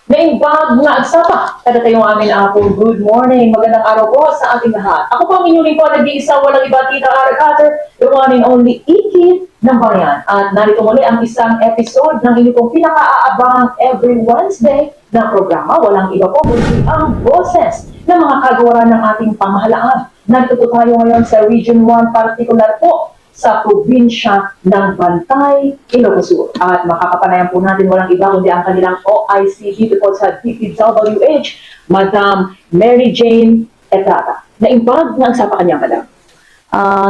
Naimbag nga agsapa. Kada tayong amin ako. Good morning. Magandang araw po sa ating lahat. Ako po ang inyong lingkod, nag-iisa, walang iba, Tita Ara Cutter, the one and only Ikit ng Bayan. At narito muli ang isang episode ng inyong pinaka-aabangang every Wednesday na programa. Walang iba po, kundi ang boses ng mga kagawaran ng ating pamahalaan. Narito po tayo ngayon sa Region 1, partikular po sa probinsya ng Bantay, Ilocos Sur. At makakapanayan po natin walang iba kundi ang kanilang OIC dito po sa DPWH, Madam Mary Jane Etrata. Naimbag nga sa pa kanya, Madam.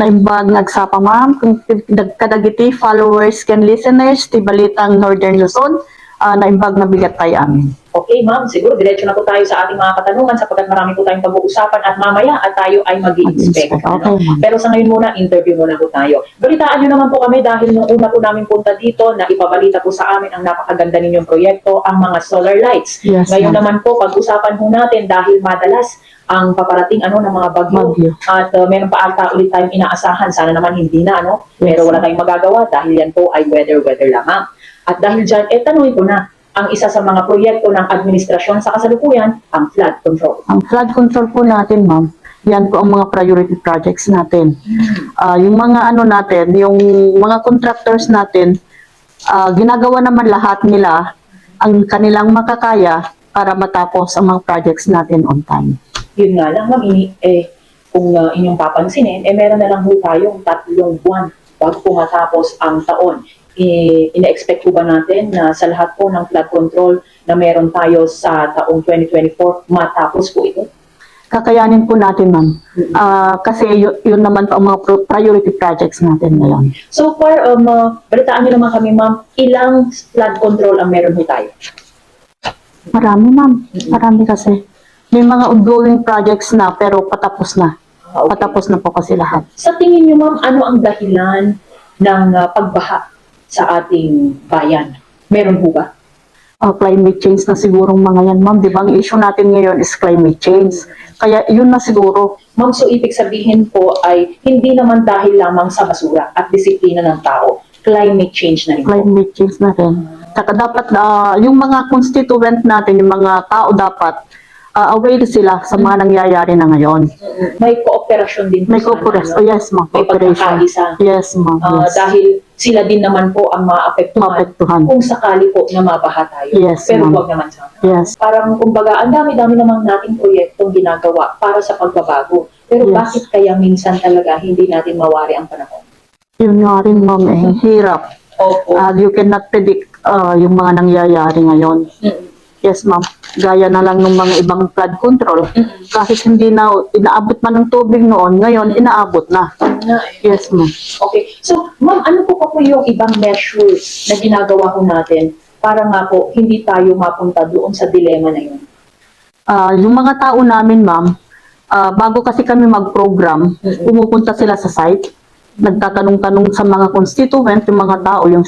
Naimbag nagsapa ma'am, kung kadagiti followers can listeners, ti Balitang Northern Luzon, naimbag na bigat tayo amin. Okay, ma'am. Siguro diretso na po tayo sa ating mga katanungan sapagkat marami po tayong pag-uusapan at mamaya at tayo ay mag-i-inspect. Okay, Pero sa ngayon muna, interview muna po tayo. Balitaan nyo naman po kami dahil nung una po namin punta dito na ipabalita po sa amin ang napakaganda ninyong proyekto, ang mga solar lights. Yes, ngayon ma'am. naman po, pag-usapan po natin dahil madalas ang paparating ng mga bagyo. At meron pa ata ulit tayong inaasahan. Sana naman hindi na, pero wala tayong magagawa dahil yan po ay weather lamang. At dahil dyan, tanungin ko na, ang isa sa mga proyekto ng administrasyon sa kasalukuyan, ang flood control. Ang flood control po natin ma'am, yan po ang mga priority projects natin. Yung mga natin, yung mga contractors natin, ginagawa naman lahat nila ang kanilang makakaya para matapos ang mga projects natin on time. Yun nga lang, ma'am, kung inyong papansinin, meron na lang po tayong 3 buwan bago po matapos ang taon. Ina-expect po ba natin na sa lahat po ng flood control na meron tayo sa taong 2024, matapos po ito? Kakayanin po natin ma'am. Kasi yun naman po ang mga priority projects natin ngayon. So far, balitaan niyo naman kami, ma'am, ilang flood control ang meron po tayo? Marami ma'am. Marami kasi. May mga ongoing projects na pero patapos na. Okay. Patapos na po kasi lahat. Sa tingin niyo, ma'am, ano ang dahilan ng pagbaha sa ating bayan? Meron po ba? Climate change na siguro mga yan, ma'am. Di ba ang issue natin ngayon is climate change. Kaya yun na siguro. Ma'am, so ibig sabihin po ay hindi naman dahil lamang sa basura at disiplina ng tao. Climate change na rin po. Climate change na rin. Saka dapat yung mga constituent natin, yung mga tao dapat aware sila sa mga nangyayari na ngayon. May kooperasyon din po. May cooperation. Yes, ma'am. May Cooperation. pagkakaisa. Yes, ma'am. Yes. Dahil sila din naman po ang maapektuhan Maapektuhan. kung sakali po na mabaha tayo. Yes, pero ma'am. huwag naman sana. Yes. Parang kumbaga, ang dami-dami namang nating proyektong ginagawa para sa pagbabago. Pero Yes. bakit kaya minsan talaga hindi natin mawari ang panahon? Yun nga rin, ma'am. Hirap. Opo. You cannot predict yung mga nangyayari ngayon. Yes, ma'am. Gaya na lang ng mga ibang flood control. Kahit hindi na inaabot man ng tubig noon, ngayon inaabot na. Yes, ma'am. Okay. So, ma'am, ano po yung ibang measures na ginagawa ko natin para nga po hindi tayo mapunta doon sa dilema na yun? Yung mga tao namin, ma'am, bago kasi kami mag-program, pumupunta sila sa site, nagtatanong-tanong sa mga constituent, yung mga tao, yung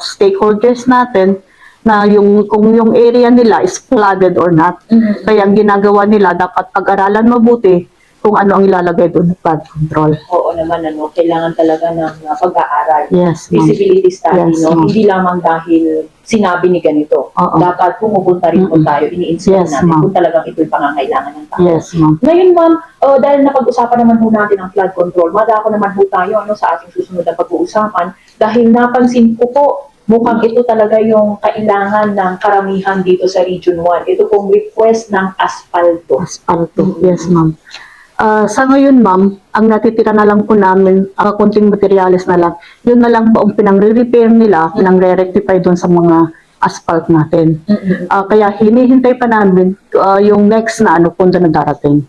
stakeholders natin, na kung yung area nila is flooded or not. Kaya ang ginagawa nila, dapat pag-aralan mabuti kung ano ang ilalagay doon ng flood control. Oo naman, kailangan talaga ng pag-aaral. Yes, ma'am. Visibility study, Yes, ma'am. Hindi lamang dahil sinabi ni ganito. Oo. Dapat pumupunta rin po tayo, ini-inspect Yes, natin ma'am. kung talagang ito'y pangangailangan ng tao. Yes, ma'am. Ngayon, ma'am, dahil napag-usapan naman po natin ang flood control, madako naman po tayo sa ating susunod na pag-uusapan dahil napansin ko po, mukhang ito talaga yung kailangan ng karamihan dito sa Region 1. Ito pong request ng aspalto. Aspalto. Yes, ma'am. Sa ngayon, ma'am, ang natitira na lang po namin, konting materials na lang, yun na lang po ang pinang-repair nila, pinang-re-rectify doon sa mga asphalt natin. Kaya hinihintay pa namin yung next na punta na darating.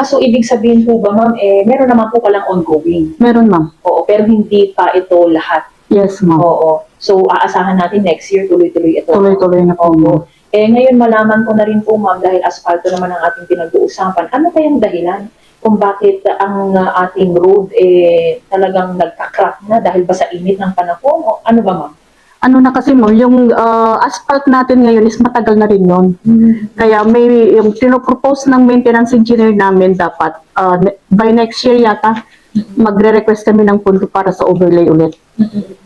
So ibig sabihin po ba, ma'am, meron naman po palang ongoing? Meron, ma'am. Oo, pero hindi pa ito lahat. Yes, ma'am. Oo. So, aasahan natin next year, tuloy-tuloy ito. Tuloy-tuloy na po, ma'am. Ngayon malaman ko na rin po, ma'am, dahil asphalto naman ang ating pinag-uusapan, ano kayang dahilan kung bakit ang ating road talagang nagka-crack na dahil ba sa init ng panahon? O ano ba, ma'am? Ano na kasi mo, yung asphalt natin ngayon is matagal na rin yun. Kaya may yung pinopropose ng maintenance engineer namin dapat by next year yata magre-request kami ng pondo para sa overlay ulit.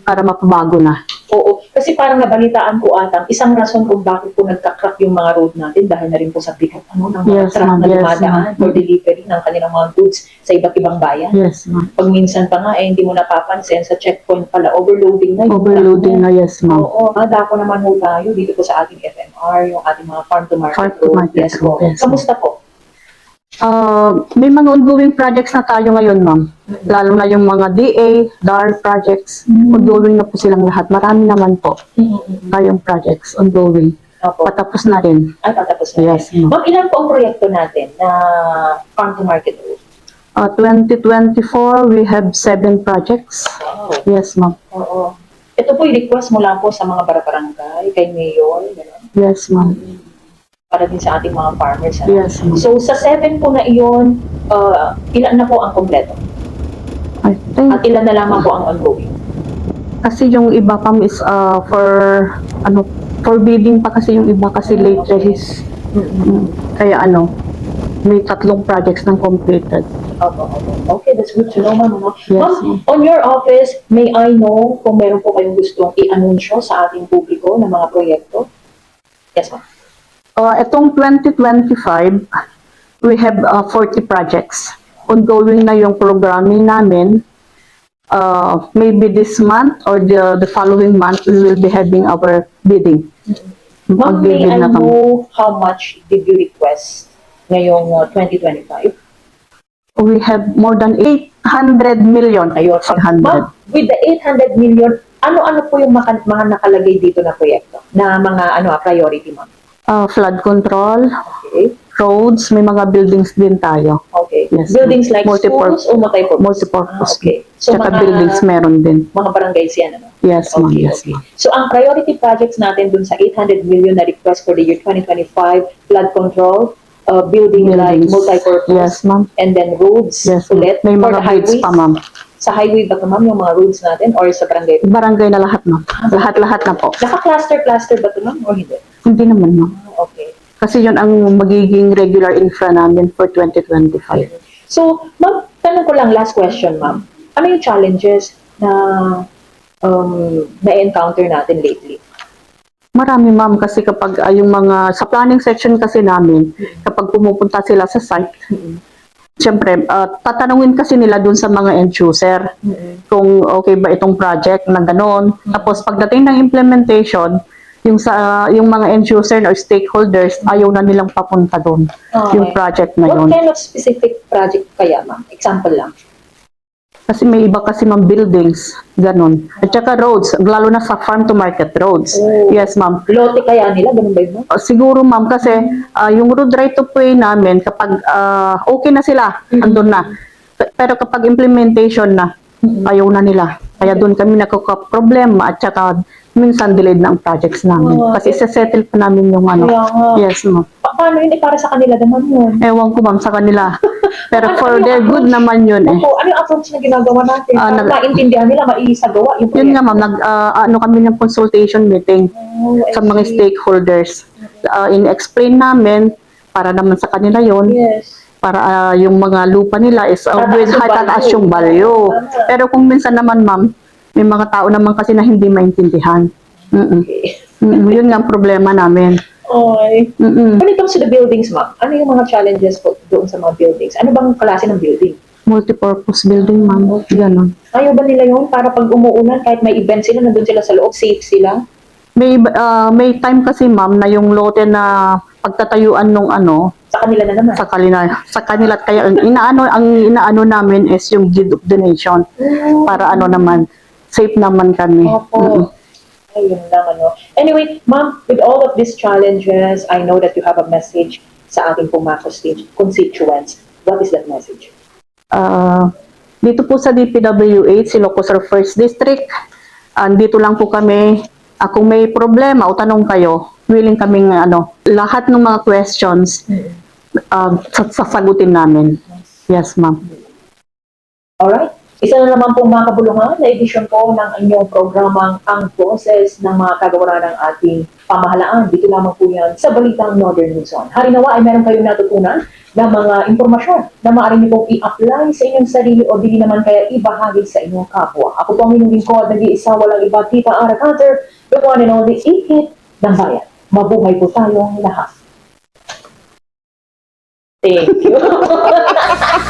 para mapabago na. Oo, kasi parang nabalitaan ko atang isang rason kung bakit po nagka-crack yung mga road natin dahil na rin po sa bigat ng mga Yes, truck ma'am. na Yes, dumadaan ma'am. for delivery ng kanilang mga goods sa iba't ibang bayan. Yes, ma'am. Pag minsan pa nga, hindi mo napapansin sa checkpoint pala, overloading na yung Overloading na, yes, ma'am. Oo, dako naman ho tayo dito po sa ating FMR, yung ating mga farm-to-market Farm-to-market road. Yes po. road, yes, Kamusta po? May mga ongoing projects na tayo ngayon, ma'am. Lalo na yung mga DA, DAR projects. Ongoing na po silang lahat. Marami naman po tayong projects ongoing. Opo. Patapos na rin. Ay, patapos na. Yes, ma'am. Ma'am, ilan po ang proyekto natin na farm-to-market road? 2024, we have 7 projects. Wow. Yes, ma'am. Oo. Ito po yung request mula po sa mga barangay, kay Mayor, gano'n, Yes, ma'am. para din sa ating mga farmers. Ano? Yes, ma'am. So, sa 7 po na iyon, ilan na po ang kompleto? I think, At ilan na lamang po ang ongoing? kasi yung iba ma'am is for bidding pa kasi yung iba kasi late release. Kaya may 3 projects nang completed. Okay, that's good to know, ma'am. No? Yes, Ma'am, on your office, may I know kung meron po kayong gustong i-anunsyo sa ating publiko ng mga proyekto? Yes, ma'am. Itong 2025, we have 40 projects. Ongoing na yung programming namin. Maybe this month or the following month, we will be having our bidding. Ma'am, may Magbibid I na kami. know how much did you request ngayong 2025? We have more than 800 million. Ayun. 500. Ma'am, with the 800 million, ano-ano po yung mga nakalagay dito na proyekto? Na mga priority, ma'am? Flood control, Okay. roads, may mga buildings din tayo. Okay. Yes, Buildings like multipurpose. schools o multipurpose? Multipurpose. Okay. So, Tsaka buildings meron din. mga barangays yan, ano? Yes, ma'am. Okay, Yes, okay. ma'am. So, ang priority projects natin dun sa 800 million na request for the year 2025, flood control, building like Buildings. multipurpose, Yes, ma'am. and then roads Yes, ma'am. ulit May for mga the bridges highways. pa, ma'am. Sa highway ba ito, ma'am, yung mga roads natin or sa barangay? Barangay na lahat, ma'am. Lahat-lahat na po. Naka-cluster ba ito, ma'am, or hindi? Hindi naman, ma'am. Okay. Kasi yun ang magiging regular infra namin for 2025. So, ma'am, tanong ko lang, last question, ma'am. Ano yung challenges na na-encounter natin lately? Marami, ma'am, kasi kapag yung mga, sa planning section kasi namin, kapag pumupunta sila sa site, siyempre, tatanungin kasi nila dun sa mga end user kung okay ba itong project na gano'n. Tapos pagdating ng implementation, yung mga end user or stakeholders, ayaw na nilang papunta doon. Okay. Yung project na What yun. kind of specific project kaya, ma'am? Example lang. Kasi may iba kasi ma'am buildings, ganun. At saka roads, lalo na sa farm to market roads. Oh. Yes, ma'am. Lote kaya nila, ganun ba yun? Siguro ma'am kasi yung road right of way namin kapag okay na sila, andun na. Pero kapag implementation na, ayaw na nila. Kaya doon kami nagkaka-problema at saka minsan delayed na ang projects namin. Oh, Kasi isa-settle pa namin yung Kaya nga. Yes, ma'am. Paano yun? Para sa kanila naman yun. Ewan ko ma'am sa kanila. Pero Ano for yung their good approach? naman yun eh. Opo, ano yung approach na ginagawa natin? Para maintindihan nila, maisagawa yung Yun nga ma'am, kami ng consultation meeting Oh, I sa mga see. stakeholders. In-explain namin para naman sa kanila yon Yes. para yung mga lupa nila is with high tataas yung value. Tama. Pero kung minsan naman ma'am, may mga tao naman kasi na hindi maintindihan. Okay. Yun nga ang problema namin. Okay. Mm-mm. When it comes to the buildings, ma'am, ano yung mga challenges po doon sa mga buildings? Ano bang klase ng building? Multipurpose building ma'am, ganun. Ayaw ba nila yun para pag umuulan, kahit may event sila, nandun sila sa loob, safe sila? May time kasi ma'am na yung lote na pagtatayuan nung Sa kanila na naman. sa kanila kaya ang inaano namin is yung deed of donation para naman safe naman kami. Opo. Ayun lang, Anyway, ma'am, with all of these challenges, I know that you have a message sa ating pong mga constituents. What is that message? Dito po sa DPWH, Ilocos Sur First District, dito lang po kami. Kung may problema o tanong kayo, willing kaming lahat ng mga questions sasagutin namin. Yes, ma'am. Alright? Isa na naman po mga kabulungan na edisyon po ng inyong programang Ang Boses ng mga kagawaran ng ating pamahalaan. Dito lamang po yan sa Balitang Northern Luzon. Harinawa ay meron kayong natutunan na mga impormasyon na maaari niyo pong i-apply sa inyong sarili o dili naman kaya ibahagi sa inyong kapwa. Ako po ang inyong lingkod, nag-iisa walang iba, Tita Ara Carter, the one and only ikit ng bayan. Mabuhay po tayong lahat. Thank you.